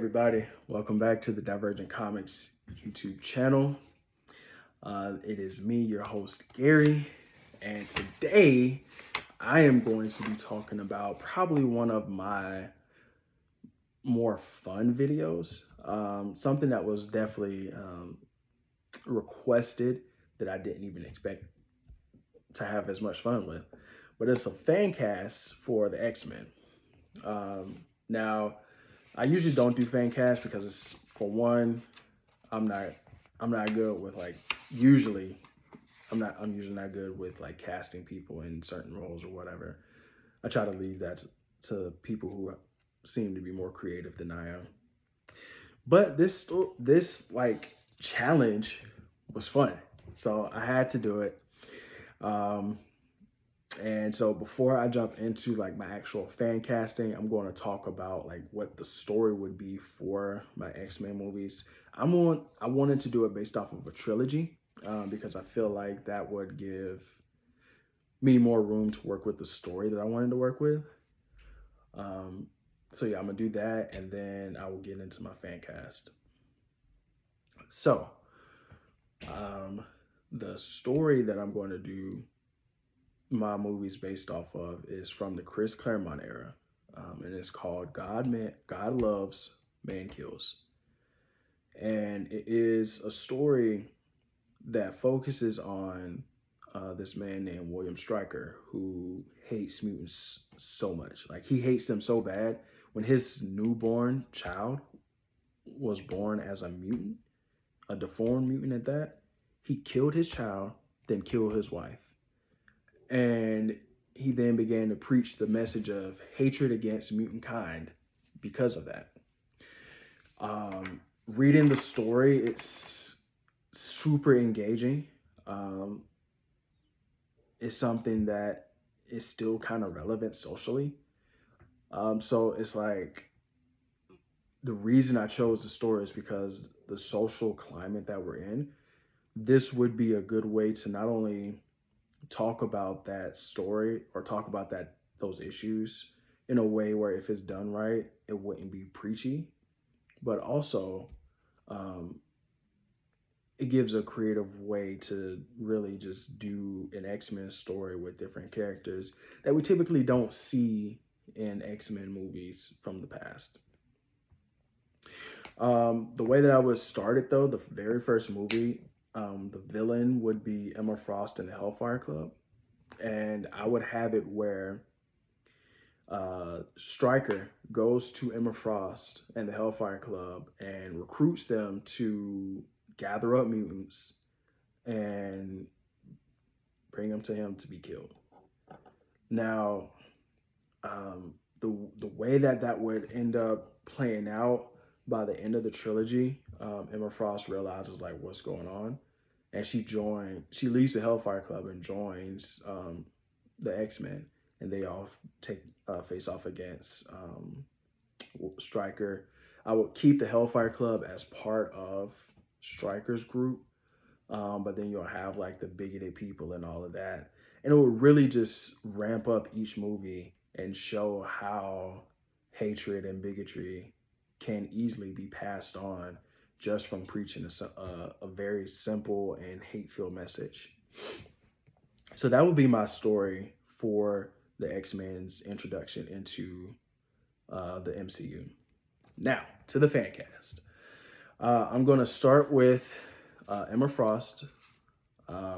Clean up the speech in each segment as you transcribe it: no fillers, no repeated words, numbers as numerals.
everybody, welcome back to the Divergent Comics YouTube channel. It is me, your host Gary, and today I am going to be talking about probably one of my more fun videos. Something that was definitely requested that I didn't even expect to have as much fun with, but it's a fan cast for the X-Men. Now, I usually don't do fan cast because it's, for one, I'm not good with I'm usually not good with like casting people in certain roles or whatever. I try to leave that to people who seem to be more creative than I am. But this like challenge was fun, so I had to do it. Um, and so before I jump into like my actual fan casting, I'm going to talk about like what the story would be for my X-Men movies. I wanted to do it based off of a trilogy because I feel like that would give me more room to work with the story that I wanted to work with. Um, so yeah, I'm gonna do that, and then I will get into my fan cast. So um, the story that I'm going to do my movies based off of is from the Chris Claremont era, and it's called God Loves, Man Kills, and it is a story that focuses on this man named William Stryker who hates mutants so much. Like he hates them so bad. When his newborn child was born as a mutant, a deformed mutant at that, he killed his child, then killed his wife. And he then began to preach the message of hatred against mutant kind because of that. Reading the story, it's super engaging. Um, it's something that is still kind of relevant socially. So it's like the reason I chose the story is because the social climate that we're in, this would be a good way to not only talk about that story or talk about those issues in a way where if it's done right, it wouldn't be preachy, but also um, it gives a creative way to really just do an X-Men story with different characters that we typically don't see in X-Men movies from the past. The way that I would start it though, the very first movie, the villain would be Emma Frost in the Hellfire Club. And I would have it where Stryker goes to Emma Frost and the Hellfire Club and recruits them to gather up mutants and bring them to him to be killed. Now, the way that would end up playing out by the end of the trilogy, Emma Frost realizes like what's going on, and she leaves the Hellfire Club and joins the X-Men, and they all take face off against Stryker. I would keep the Hellfire Club as part of Stryker's group, but then you'll have like the bigoted people and all of that, and it would really just ramp up each movie and show how hatred and bigotry can easily be passed on just from preaching a very simple and hate-filled message. So that would be my story for the X-Men's introduction into the MCU. Now, to the fan cast. I'm going to start with Emma Frost,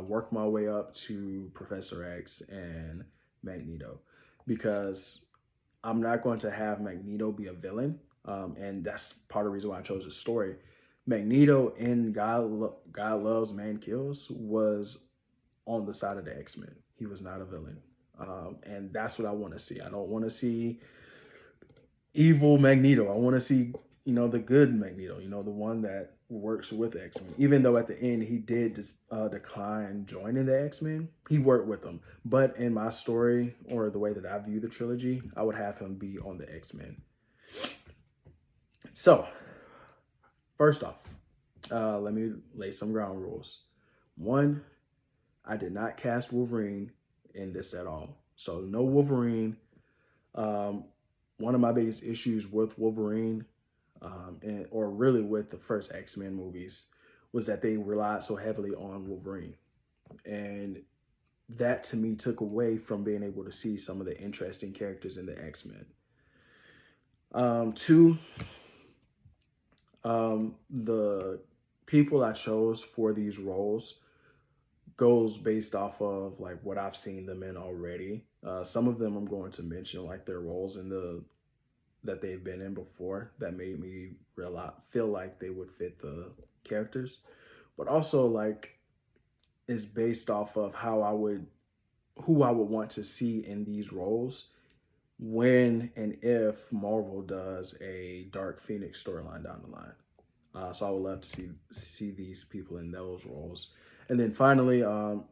work my way up to Professor X and Magneto, because I'm not going to have Magneto be a villain, and that's part of the reason why I chose this story. Magneto in God Loves, Man Kills was on the side of the X-Men. He was not a villain. And that's what I want to see. I don't want to see evil Magneto. I want to see, the good Magneto, the one that works with the X-Men. Even though at the end he did decline joining the X-Men, he worked with them. But in my story, or the way that I view the trilogy, I would have him be on the X-Men. So, first off, let me lay some ground rules. One, I did not cast Wolverine in this at all. So no Wolverine. One of my biggest issues with Wolverine or really with the first X-Men movies, was that they relied so heavily on Wolverine. And that to me took away from being able to see some of the interesting characters in the X-Men. Two, the people I chose for these roles goes based off of like what I've seen them in already. Some of them I'm going to mention like their roles in the that they've been in before that made me realize feel like they would fit the characters, but also like is based off of how I would who I would want to see in these roles when and if Marvel does a Dark Phoenix storyline down the line. So I would love to see these people in those roles. And then finally, all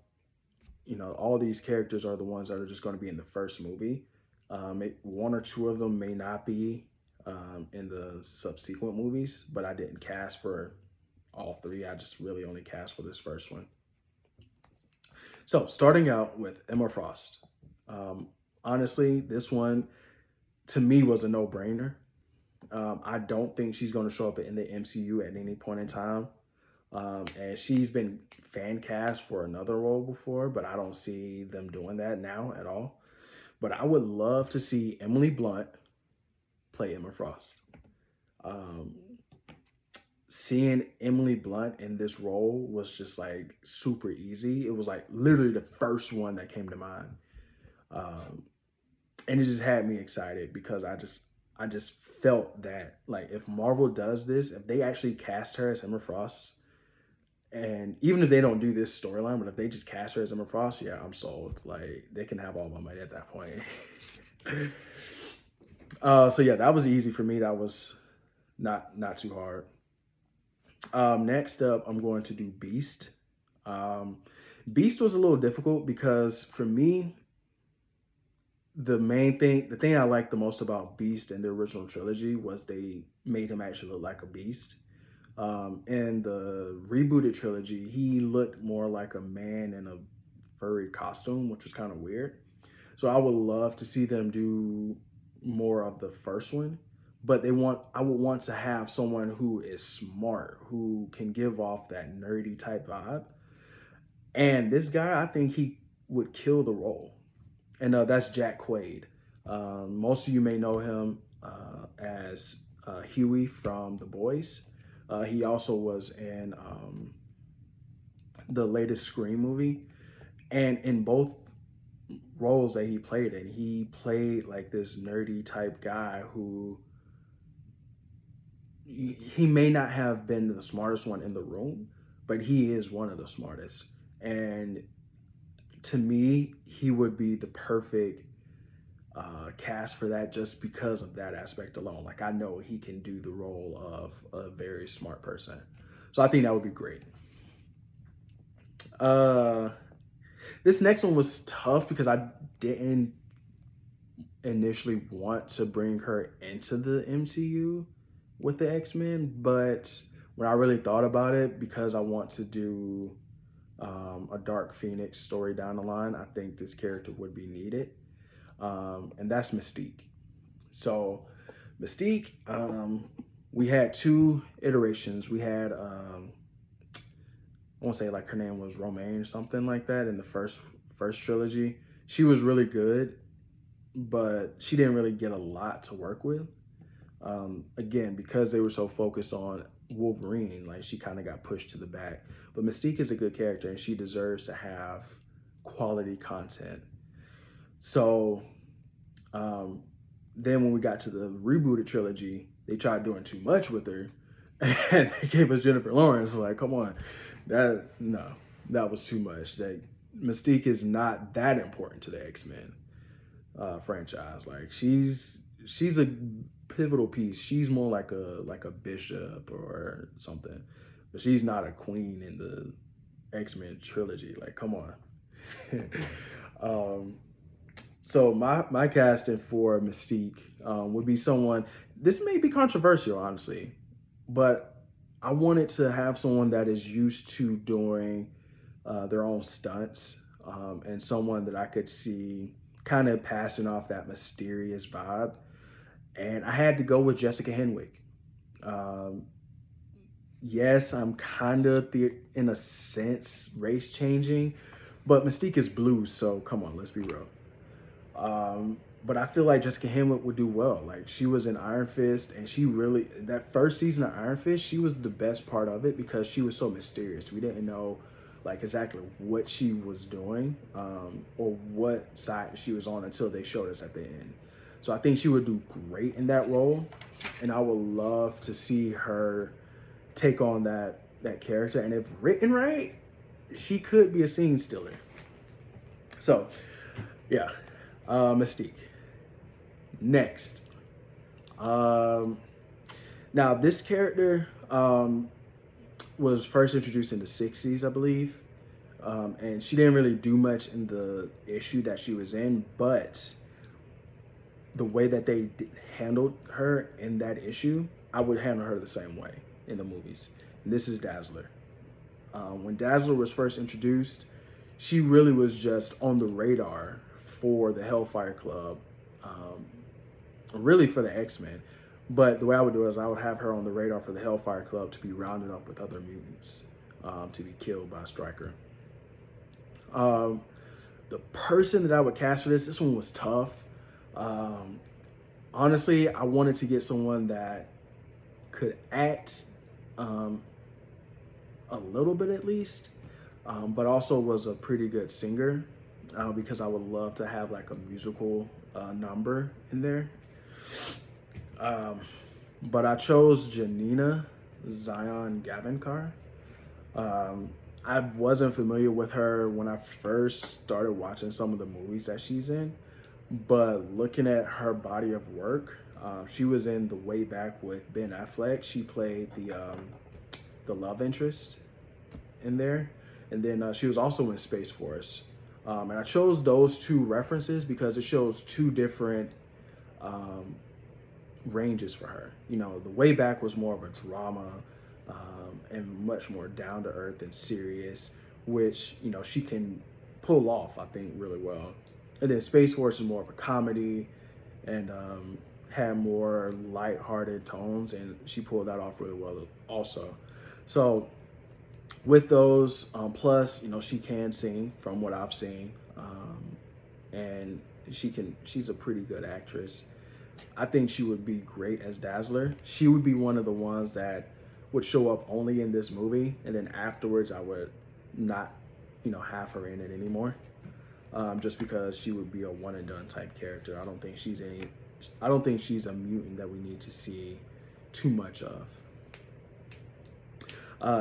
these characters are the ones that are just going to be in the first movie. One or two of them may not be in the subsequent movies, but I didn't cast for all three. I just really only cast for this first one. So starting out with Emma Frost. Um, Honestly, this one to me was a no-brainer. I don't think she's going to show up in the MCU at any point in time. And she's been fan cast for another role before, but I don't see them doing that now at all. But I would love to see Emily Blunt play Emma Frost. Um, Seeing Emily Blunt in this role was just like super easy. It was like literally the first one that came to mind. Um, and it just had me excited because I just felt that like if Marvel does this, if they actually cast her as Emma Frost, and even if they don't do this storyline, but if they just cast her as Emma Frost, yeah, I'm sold. Like they can have all my money at that point. So yeah, that was easy for me. That was not too hard. Next up, I'm going to do Beast. Um, Beast was a little difficult because for me, the thing I liked the most about Beast in the original trilogy was they made him actually look like a beast. In the rebooted trilogy, he looked more like a man in a furry costume, which was kind of weird. So I would love to see them do more of the first one, but I would want to have someone who is smart, who can give off that nerdy type vibe. And this guy, I think he would kill the role, and that's Jack Quaid. Most of you may know him as Huey from The Boys. He also was in the latest Scream movie, and in both roles that he played in, he played like this nerdy type guy who he may not have been the smartest one in the room, but he is one of the smartest. And to me, he would be the perfect cast for that just because of that aspect alone. Like I know he can do the role of a very smart person, so I think that would be great. Uh, this next one was tough because I didn't initially want to bring her into the MCU with the X-Men, but when I really thought about it, because I want to do a Dark Phoenix story down the line, I think this character would be needed, and that's Mystique. So Mystique, we had two iterations. We had I won't say like her name was Romaine or something like that in the first trilogy. She was really good, but she didn't really get a lot to work with. Again, because they were so focused on Wolverine, like she kind of got pushed to the back. But Mystique is a good character, and she deserves to have quality content. So um, then when we got to the rebooted trilogy, they tried doing too much with her, and they gave us Jennifer Lawrence. Like, come on, that was too much. That Mystique is not that important to the X-Men franchise. Like she's a pivotal piece. She's more like a bishop or something, but she's not a queen in the X-Men trilogy. Like, come on. um, so my casting for Mystique would be someone. This may be controversial, honestly, but I wanted to have someone that is used to doing their own stunts, and someone that I could see kind of passing off that mysterious vibe. And I had to go with Jessica Henwick. Um, yes, I'm kind of in a sense race changing, but Mystique is blue, so come on, let's be real. But I feel like Jessica Hamlet would do well. Like she was in Iron Fist, and she really that first season of Iron Fist, she was the best part of it because she was so mysterious. We didn't know like exactly what she was doing or what side she was on until they showed us at the end. So I think she would do great in that role, and I would love to see her take on that character. And if written right, she could be a scene stealer. So yeah, Mystique. Next, um, now this character was first introduced in the '60s, I believe, and she didn't really do much in the issue that she was in, but the way that they handled her in that issue, I would handle her the same way in the movies. And this is Dazzler. When Dazzler was first introduced, she really was just on the radar for the Hellfire Club, um, really for the X-Men. But the way I would do it is I would have her on the radar for the Hellfire Club to be rounded up with other mutants to be killed by Stryker. Um, the person that I would cast for this one was tough. Um, Honestly, I wanted to get someone that could act um, a little bit at least, but also was a pretty good singer because I would love to have like a musical number in there. Um, but I chose Janina Zion Gavankar. Um, I wasn't familiar with her when I first started watching some of the movies that she's in, but looking at her body of work, she was in The Way Back with Ben Affleck. She played the love interest in there, and then she was also in Space Force. And I chose those two references because it shows two different um, ranges for her. You know, The Way Back was more of a drama and much more down to earth and serious, which you know she can pull off, I think, really well. And then Space Force is more of a comedy and had more light-hearted tones, and she pulled that off really well also. So with those, plus you know she can sing from what I've seen, and she's a pretty good actress. I think she would be great as Dazzler. She would be one of the ones that would show up only in this movie, and then afterwards I would not, you know, have her in it anymore, just because she would be a one and done type character. I don't think she's any. I don't think she's a mutant that we need to see too much of.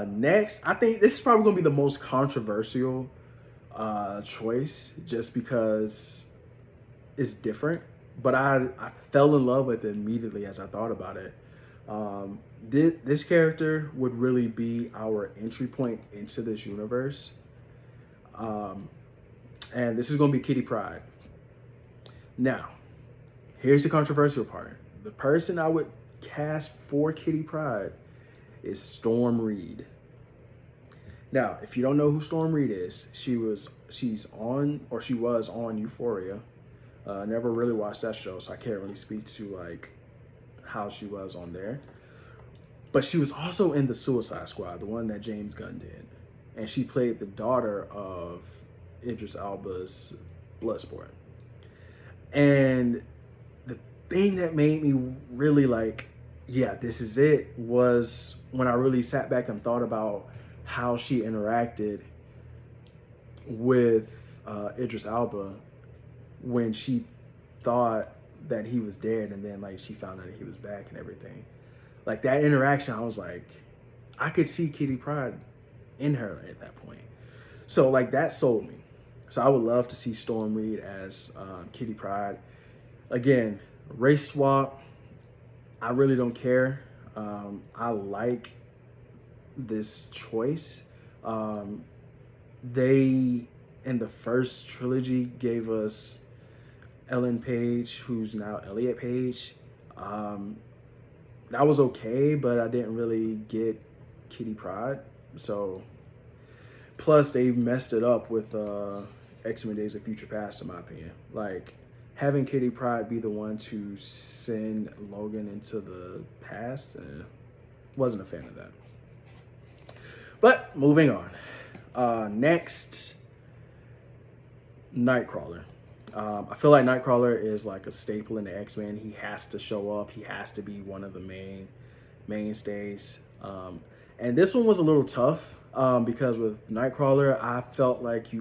Next, I think this is probably gonna be the most controversial choice, just because it's different. But I fell in love with it immediately as I thought about it. This character would really be our entry point into this universe. Um, and this is going to be Kitty Pryde. Now, here's the controversial part. The person I would cast for Kitty Pryde is Storm Reed. Now, if you don't know who Storm Reed is, she was on Euphoria. Never really watched that show, so I can't really speak to like how she was on there. But she was also in the Suicide Squad, the one that James Gunn did, and she played the daughter of Idris Elba's Bloodsport. And the thing that made me really like, yeah, this is it, was when I really sat back and thought about how she interacted with Idris Elba when she thought that he was dead, and then like she found out that he was back and everything. Like that interaction, I was like, I could see Kitty Pryde in her at that point. So like that sold me. So I would love to see Storm Reed as Kitty Pryde. Again, race swap. I really don't care. I like this choice. They in the first trilogy gave us Ellen Page, who's now Elliot Page. That was okay, but I didn't really get Kitty Pryde. So plus they messed it up with X-Men Days of Future Past, in my opinion. Like having Kitty Pryde be the one to send Logan into the past, Wasn't a fan of that. But moving on. Next, Nightcrawler. I feel like Nightcrawler is like a staple in the X-Men. He has to show up. He has to be one of the mainstays. And this one was a little tough because with Nightcrawler, I feel like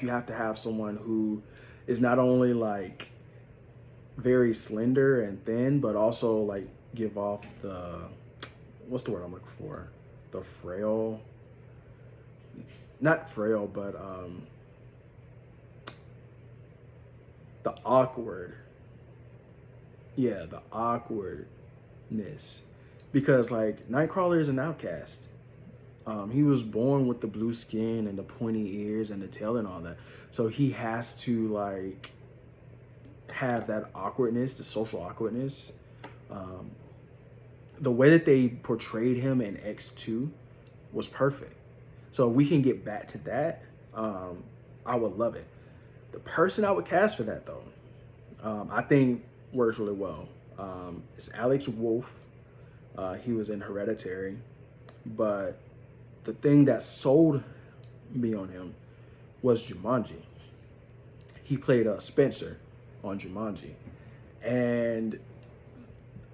you have to have someone who is not only like very slender and thin, but also like give off the, what's the word I'm looking for? The frail, not frail, but the awkward. Yeah, the awkwardness. Because like Nightcrawler is an outcast. He was born with the blue skin and the pointy ears and the tail and all that. So he has to like have that awkwardness, the social awkwardness. Um, the way that they portrayed him in X2 was perfect. So we can get back to that. I would love it. The person I would cast for that though, I think works really well. It's Alex Wolff. He was in Hereditary, but the thing that sold me on him was Jumanji. He played Spencer on Jumanji, and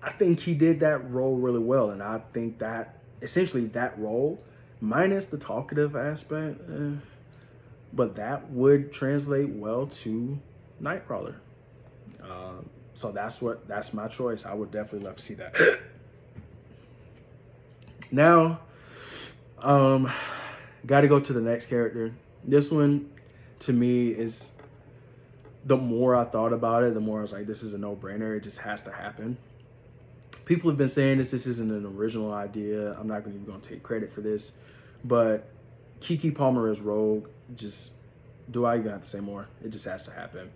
I think he did that role really well. And I think that essentially that role, minus the talkative aspect, but that would translate well to Nightcrawler. So that's my choice. I would definitely love to see that. Now, got to go to the next character. This one, to me, is the more I thought about it, the more I was like, this is a no-brainer. It just has to happen. People have been saying this isn't an original idea. I'm not even going to take credit for this, but Keke Palmer as Rogue, just, do I even have to say more? It just has to happen.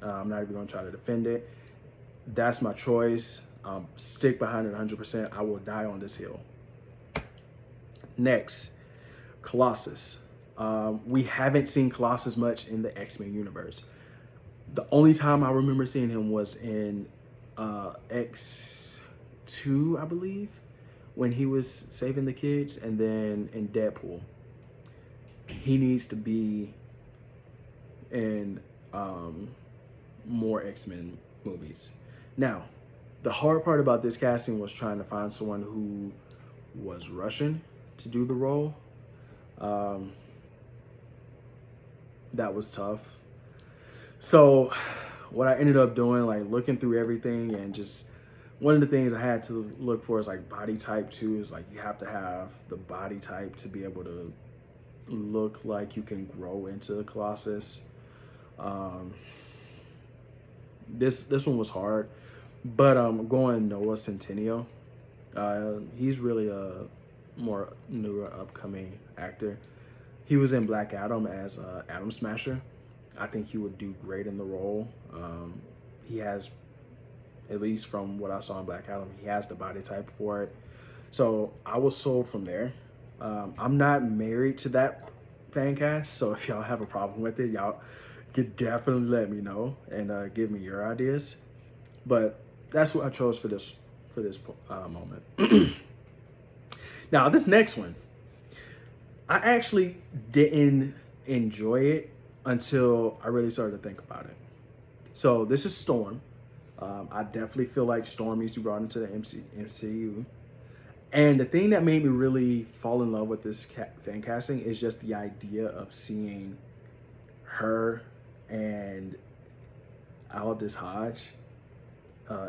I'm not even going to try to defend it. That's my choice. Stick behind it 100%. I will die on this hill. Next, Colossus. We haven't seen Colossus much in the X-Men universe. The only time I remember seeing him was in X2, I believe, when he was saving the kids, and then in Deadpool. He needs to be in more X-Men movies. Now, the hard part about this casting was trying to find someone who was Russian to do the role. That was tough. So what I ended up doing, like looking through everything, and just one of the things I had to look for is like body type too. Is like you have to have the body type to be able to look like you can grow into the Colossus. This one was hard, but I'm going Noah Centineo. He's really a more newer upcoming actor. He was in Black Adam as Atom Smasher. I think he would do great in the role. He has, at least from what I saw in Black Adam, he has the body type for it. So I was sold from there. I'm not married to that fan cast, so if y'all have a problem with it, y'all could definitely let me know and give me your ideas. But that's what I chose for this moment. Now this next one, I actually didn't enjoy it until I really started to think about it. So this is Storm. I definitely feel like Storm needs to be brought into the MCU. And the thing that made me really fall in love with this fan casting is just the idea of seeing her and Aldous Hodge,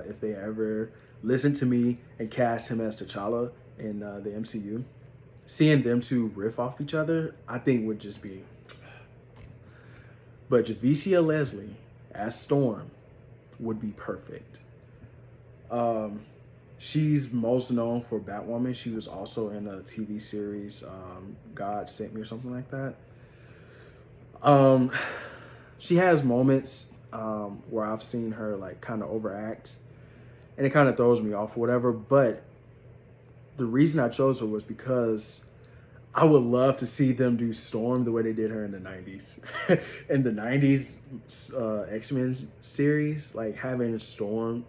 if they ever listen to me and cast him as T'Challa in the MCU, seeing them two riff off each other, I think would just be. But Javicia Leslie as Storm would be perfect. She's most known for Batwoman. She was also in a TV series, God Sent Me or something like that. She has moments where I've seen her like kind of overact, and it kind of throws me off or whatever. But the reason I chose her was because I would love to see them do Storm the way they did her in the 90s. In the 90s X-Men series, like having Storm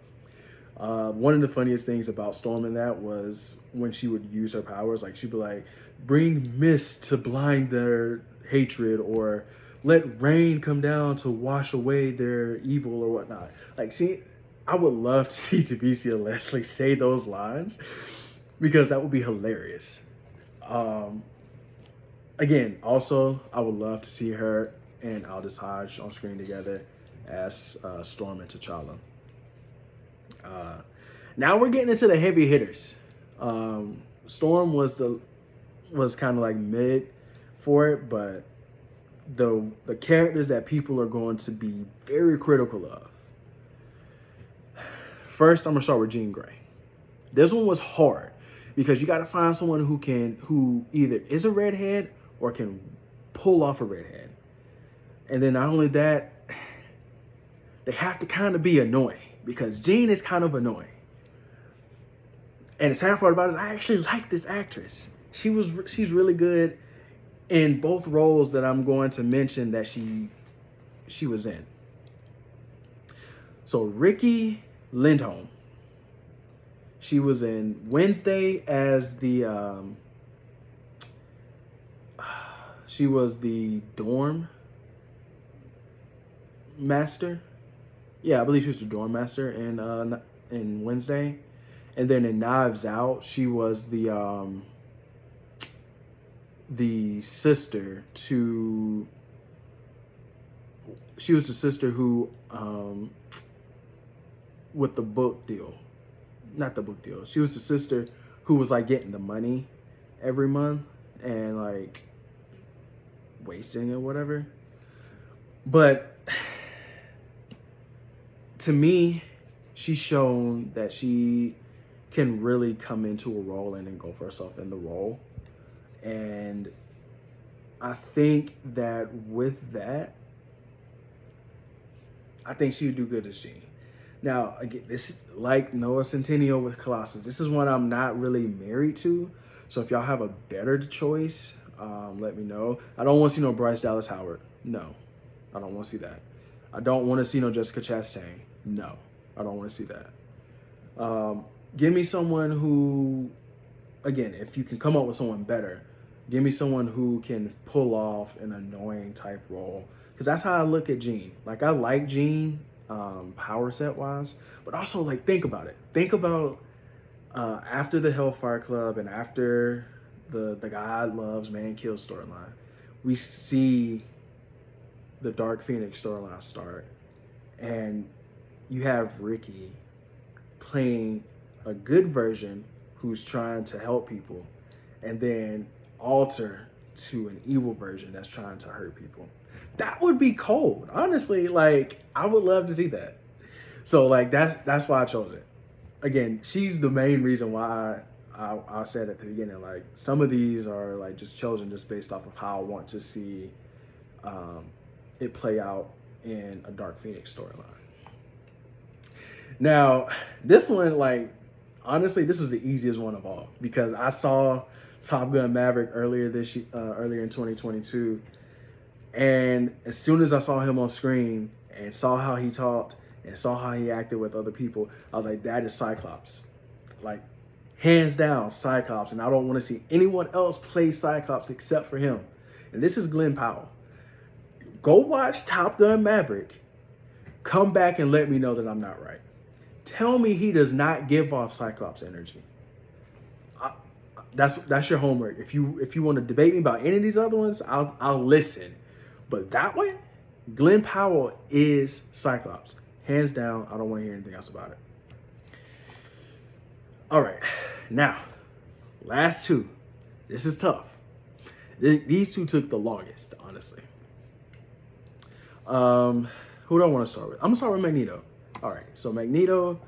One of the funniest things about Storm in that was when she would use her powers, like she'd be like, "Bring mist to blind their hatred," or "Let rain come down to wash away their evil," or whatnot. Like, see, I would love to see Javicia Leslie say those lines because that would be hilarious. Um, Again, also, I would love to see her and Aldous Hodge on screen together as Storm and T'Challa. Uh, Now we're getting into the heavy hitters. Storm was kind of like mid for it, but the characters that people are going to be very critical of. First, I'm gonna start with Jean Grey. This one was hard because you got to find someone who either is a redhead or can pull off a redhead, and then not only that, they have to kind of be annoying because Jean is kind of annoying. And the sad part about it is I actually like this actress. She's really good in both roles that I'm going to mention that she was in. So Ricky Lindholm, she was in Wednesday as the she was the dorm master. Yeah, I believe she was the dorm master in Wednesday. And then in Knives Out, she was the sister to she was the sister who with the book deal. Not the book deal. She was the sister who was like getting the money every month and like wasting it or whatever. But to me, she's shown that she can really come into a role and engulf herself in the role. And I think that with that, I think she would do good as Jean. Now, again, this is like Noah Centineo with Colossus. This is one I'm not really married to. So if y'all have a better choice, let me know. I don't want to see no Bryce Dallas Howard. No, I don't want to see that. I don't want to see no Jessica Chastain. No, I don't want to see that. Give me someone who, again, if you can come up with someone better, give me someone who can pull off an annoying type role. Because that's how I look at Jean. Like, I like Jean power set wise, but also, like, think about it. Think about after the Hellfire Club and after the God Loves, Man Kills storyline, we see the Dark Phoenix storyline start. And you have Ricky playing a good version who's trying to help people, and then alter to an evil version that's trying to hurt people. That would be cold, honestly. Like, I would love to see that. So like that's why I chose it. Again, she's the main reason why I said at the beginning, like, some of these are like just chosen just based off of how I want to see it play out in a Dark Phoenix storyline. Now, this one, like, honestly, this was the easiest one of all because I saw Top Gun Maverick earlier in 2022, and as soon as I saw him on screen and saw how he talked and saw how he acted with other people, I was like, that is Cyclops, like, hands down Cyclops, and I don't want to see anyone else play Cyclops except for him. And this is Glenn Powell. Go watch Top Gun Maverick. Come back and let me know that I'm not right. Tell me he does not give off Cyclops energy. That's your homework. If you want to debate me about any of these other ones, I'll listen. But that one, Glenn Powell is Cyclops, hands down. I don't want to hear anything else about it. All right, now last two. This is tough. These two took the longest, honestly. Who do I want to start with? I'm gonna start with Magneto. All right, so Magneto,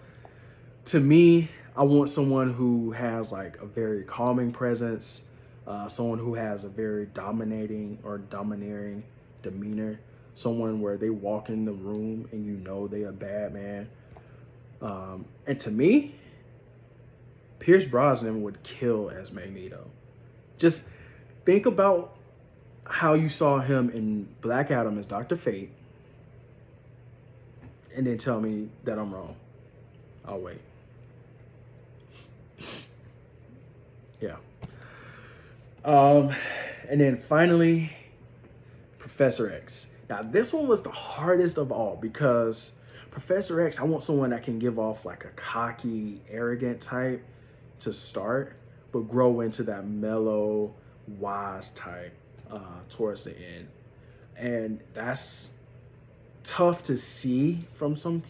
to me, I want someone who has like a very calming presence, someone who has a very dominating or domineering demeanor, someone where they walk in the room and you know they're a bad man. And to me, Pierce Brosnan would kill as Magneto. Just think about how you saw him in Black Adam as Dr. Fate, and then tell me that I'm wrong. I'll wait. Yeah. Um, and then finally, Professor X. Now, this one was the hardest of all because Professor X, I want someone that can give off like a cocky, arrogant type to start, but grow into that mellow, wise type towards the end. And that's tough to see from some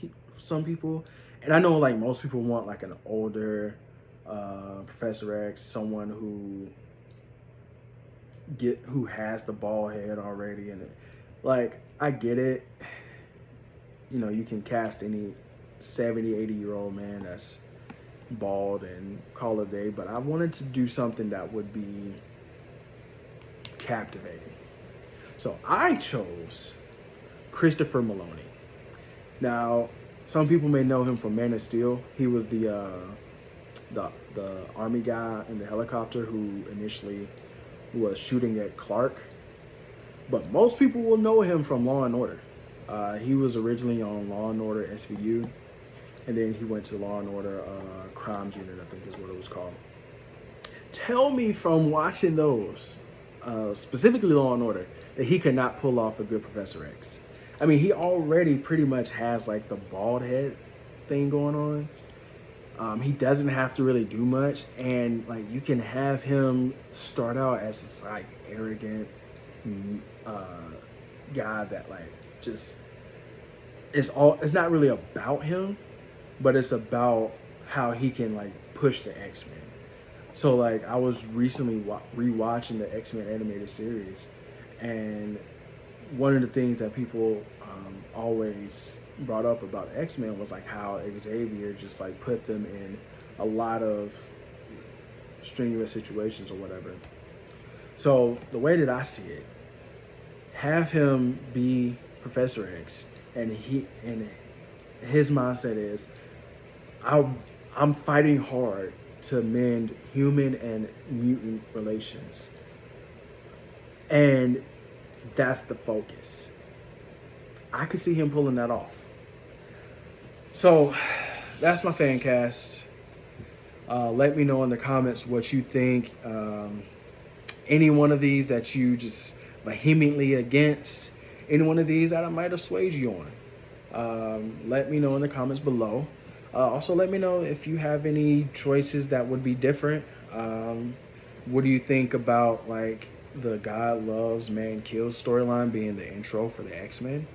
people. And I know like most people want like an older Professor X, someone who has the bald head already, and like I get it. You know, you can cast any 70, 80-year-old man that's bald and call it a day, but I wanted to do something that would be captivating. So I chose Christopher Maloney. Now, some people may know him from Man of Steel. He was the army guy in the helicopter who initially was shooting at Clark. But most people will know him from Law and Order. He was originally on Law and Order SVU, and then he went to Law and Order Crimes Unit, I think is what it was called. Tell me from watching those, specifically Law and Order, that he could not pull off a good Professor X. I mean, he already pretty much has like the bald head thing going on. He doesn't have to really do much, and like you can have him start out as this like arrogant guy that like just it's not really about him, but it's about how he can like push the X-Men. So like I was recently rewatching the X-Men animated series, and one of the things that people always brought up about X-Men was like how Xavier just like put them in a lot of strenuous situations or whatever. So the way that I see it, have him be Professor X, and his mindset is, I'm fighting hard to mend human and mutant relations, and that's the focus. I could see him pulling that off. So that's my fan cast. Let me know in the comments what you think. Any one of these that you just vehemently against, any one of these that I might have swayed you on. Let me know in the comments below. Also, let me know if you have any choices that would be different. What do you think about like the God loves, man kills storyline being the intro for the X-Men?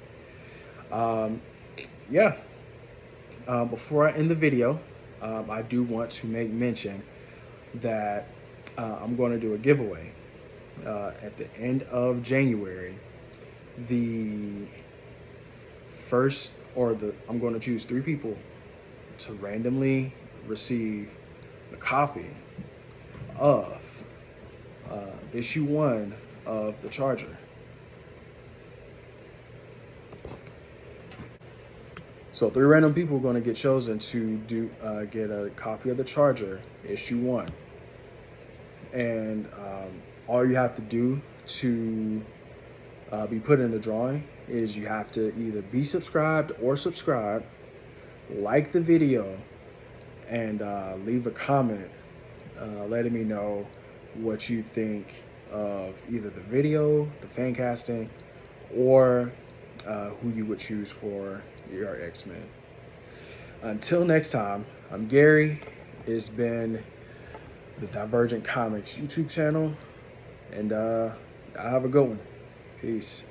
Yeah. Before I end the video, I do want to make mention that I'm going to do a giveaway at the end of January. The first, I'm going to choose 3 people to randomly receive a copy of issue 1 of the Charger. So 3 random people are going to get chosen to get a copy of the Charger, issue 1. And all you have to do to be put in the drawing is you have to either be subscribed or subscribe, like the video, and leave a comment letting me know what you think of either the video, the fan casting, or who you would choose for your X-Men. Until next time, I'm Gary. It's been the Divergent Comics YouTube channel, and I have a good one. Peace.